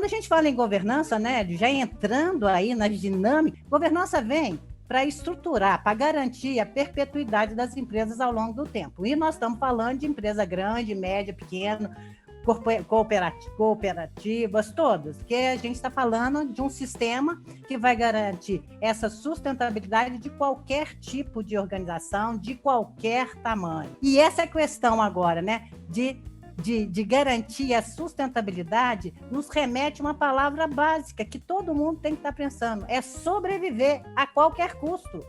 Quando a gente fala em governança, né, já entrando aí nas dinâmicas, governança vem para estruturar, para garantir a perpetuidade das empresas ao longo do tempo. E nós estamos falando de empresa grande, média, pequena, cooperativas, todas, que a gente está falando de um sistema que vai garantir essa sustentabilidade de qualquer tipo de organização, de qualquer tamanho. E essa é a questão agora, né, de garantir a sustentabilidade, nos remete uma palavra básica que todo mundo tem que estar pensando, é sobreviver a qualquer custo.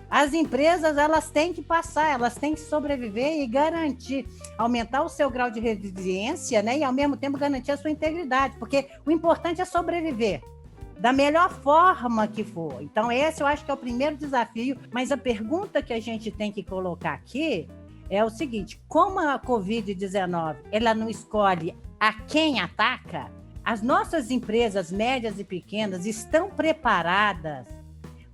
As empresas, elas têm que passar, elas têm que sobreviver e garantir, aumentar o seu grau de resiliência, né? E, ao mesmo tempo, garantir a sua integridade, porque o importante é sobreviver da melhor forma que for. Então, esse eu acho que é o primeiro desafio, mas a pergunta que a gente tem que colocar aqui é o seguinte: como a Covid-19, ela não escolhe a quem ataca, as nossas empresas médias e pequenas estão preparadas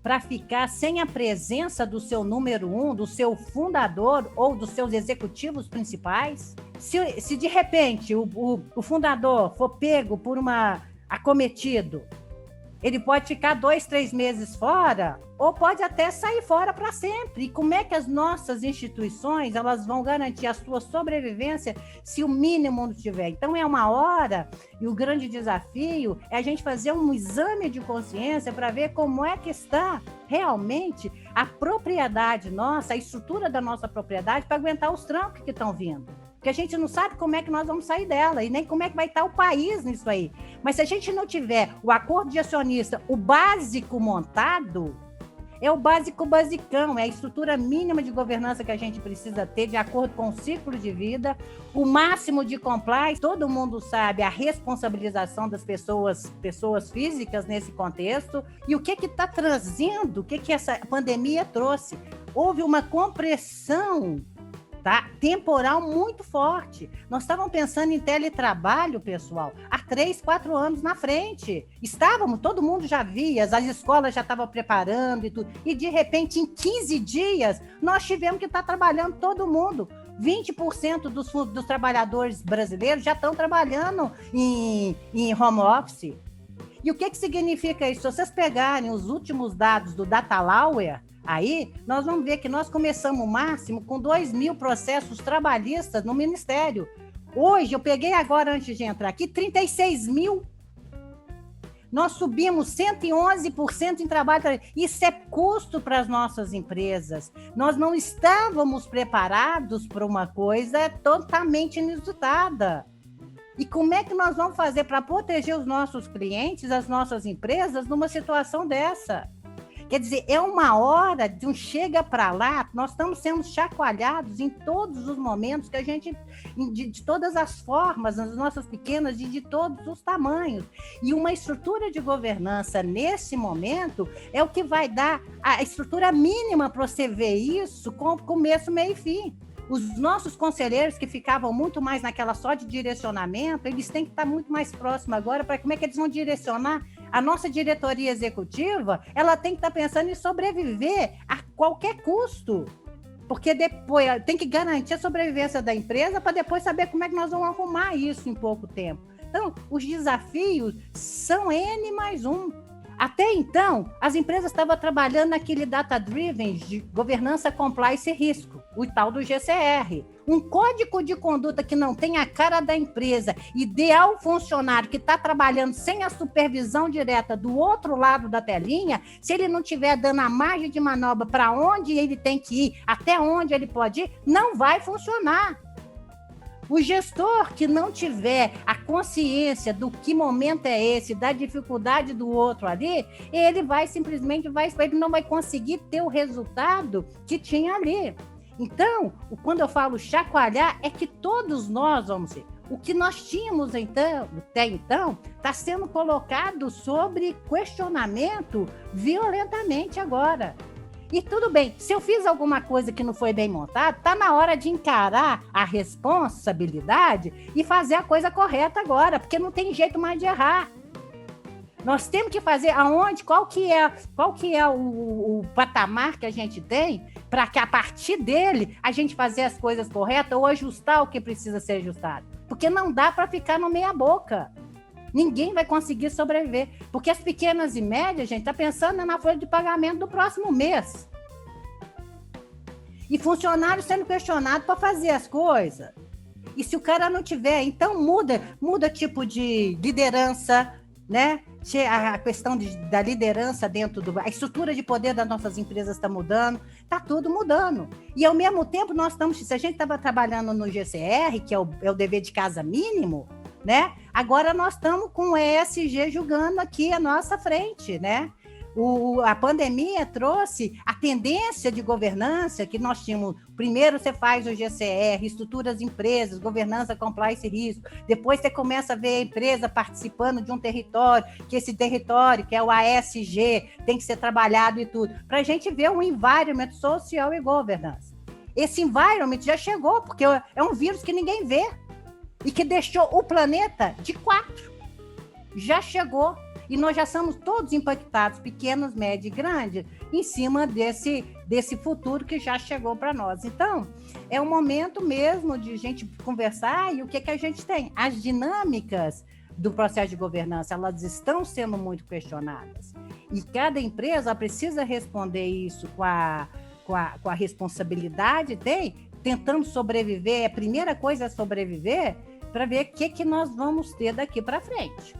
para ficar sem a presença do seu número 1, do seu fundador ou dos seus executivos principais? Se de repente o fundador for pego por acometido, ele pode ficar 2, 3 meses fora, ou pode até sair fora para sempre. E como é que as nossas instituições, elas vão garantir a sua sobrevivência se o mínimo não tiver? Então é uma hora, e o grande desafio é a gente fazer um exame de consciência para ver como é que está realmente a propriedade nossa, a estrutura da nossa propriedade para aguentar os trancos que estão vindo. Porque a gente não sabe como é que nós vamos sair dela e nem como é que vai estar o país nisso aí. Mas se a gente não tiver o acordo de acionista, o básico montado, é o básico basicão, é a estrutura mínima de governança que a gente precisa ter de acordo com o ciclo de vida, o máximo de compliance, todo mundo sabe a responsabilização das pessoas físicas nesse contexto, e o que está trazendo, o que essa pandemia trouxe? Houve uma compressão, tá, temporal muito forte. Nós estávamos pensando em teletrabalho, pessoal, há 3, 4 anos na frente. Todo mundo já via, as escolas já estavam preparando e tudo. E, de repente, em 15 dias, nós tivemos que estar trabalhando todo mundo. 20% dos trabalhadores brasileiros já estão trabalhando em home office. E o que significa isso? Se vocês pegarem os últimos dados do DataLauer, aí nós vamos ver que nós começamos o máximo com 2.000 processos trabalhistas no Ministério. Hoje, eu peguei agora, antes de entrar aqui, 36.000. Nós subimos 111% em trabalho. Isso é custo para as nossas empresas. Nós não estávamos preparados para uma coisa totalmente inusitada. E como é que nós vamos fazer para proteger os nossos clientes, as nossas empresas, numa situação dessa? Quer dizer, é uma hora de um chega para lá, nós estamos sendo chacoalhados em todos os momentos que a gente, de todas as formas, nas nossas pequenas e de todos os tamanhos. E uma estrutura de governança nesse momento é o que vai dar a estrutura mínima para você ver isso com começo, meio e fim. Os nossos conselheiros que ficavam muito mais naquela só de direcionamento, eles têm que estar muito mais próximos agora para como é que eles vão direcionar. A nossa diretoria executiva, ela tem que estar pensando em sobreviver a qualquer custo, porque depois tem que garantir a sobrevivência da empresa para depois saber como é que nós vamos arrumar isso em pouco tempo. Então, os desafios são N mais um. Até então, as empresas estavam trabalhando naquele data-driven de governança, compliance e risco, o tal do GCR. Um código de conduta que não tem a cara da empresa e dê ao funcionário que está trabalhando sem a supervisão direta do outro lado da telinha, se ele não estiver dando a margem de manobra para onde ele tem que ir, até onde ele pode ir, não vai funcionar. O gestor que não tiver a consciência do que momento é esse, da dificuldade do outro ali, ele não vai conseguir ter o resultado que tinha ali. Então, quando eu falo chacoalhar, é que todos nós vamos ser. O que nós tínhamos até então está sendo colocado sobre questionamento violentamente agora. E tudo bem, se eu fiz alguma coisa que não foi bem montada, está na hora de encarar a responsabilidade e fazer a coisa correta agora, porque não tem jeito mais de errar. Nós temos que fazer qual que é o patamar que a gente tem para que a partir dele a gente fazer as coisas corretas ou ajustar o que precisa ser ajustado. Porque não dá para ficar no meia boca. Ninguém vai conseguir sobreviver, porque as pequenas e médias, gente, tá pensando na folha de pagamento do próximo mês. E funcionário sendo questionado para fazer as coisas. E se o cara não tiver, então muda tipo de liderança, né? A questão da liderança dentro a estrutura de poder das nossas empresas está mudando, está tudo mudando. E ao mesmo tempo nós estamos, se a gente estava trabalhando no GCR, que é o dever de casa mínimo, né? Agora nós estamos com o ESG julgando aqui à nossa frente, né? A pandemia trouxe a tendência de governança que nós tínhamos. Primeiro você faz o GCR, estruturas de empresas, governança, compliance e risco. Depois você começa a ver a empresa participando de um território, que esse território, que é o ASG, tem que ser trabalhado e tudo. Para a gente ver um environment social e governance. Esse environment já chegou, porque é um vírus que ninguém vê e que deixou o planeta de 4. Já chegou. E nós já somos todos impactados, pequenos, médios e grandes, em cima desse futuro que já chegou para nós. Então, é um momento mesmo de a gente conversar e o que a gente tem. As dinâmicas do processo de governança, elas estão sendo muito questionadas. E cada empresa precisa responder isso com a responsabilidade, tentando sobreviver. A primeira coisa é sobreviver para ver o que nós vamos ter daqui para frente.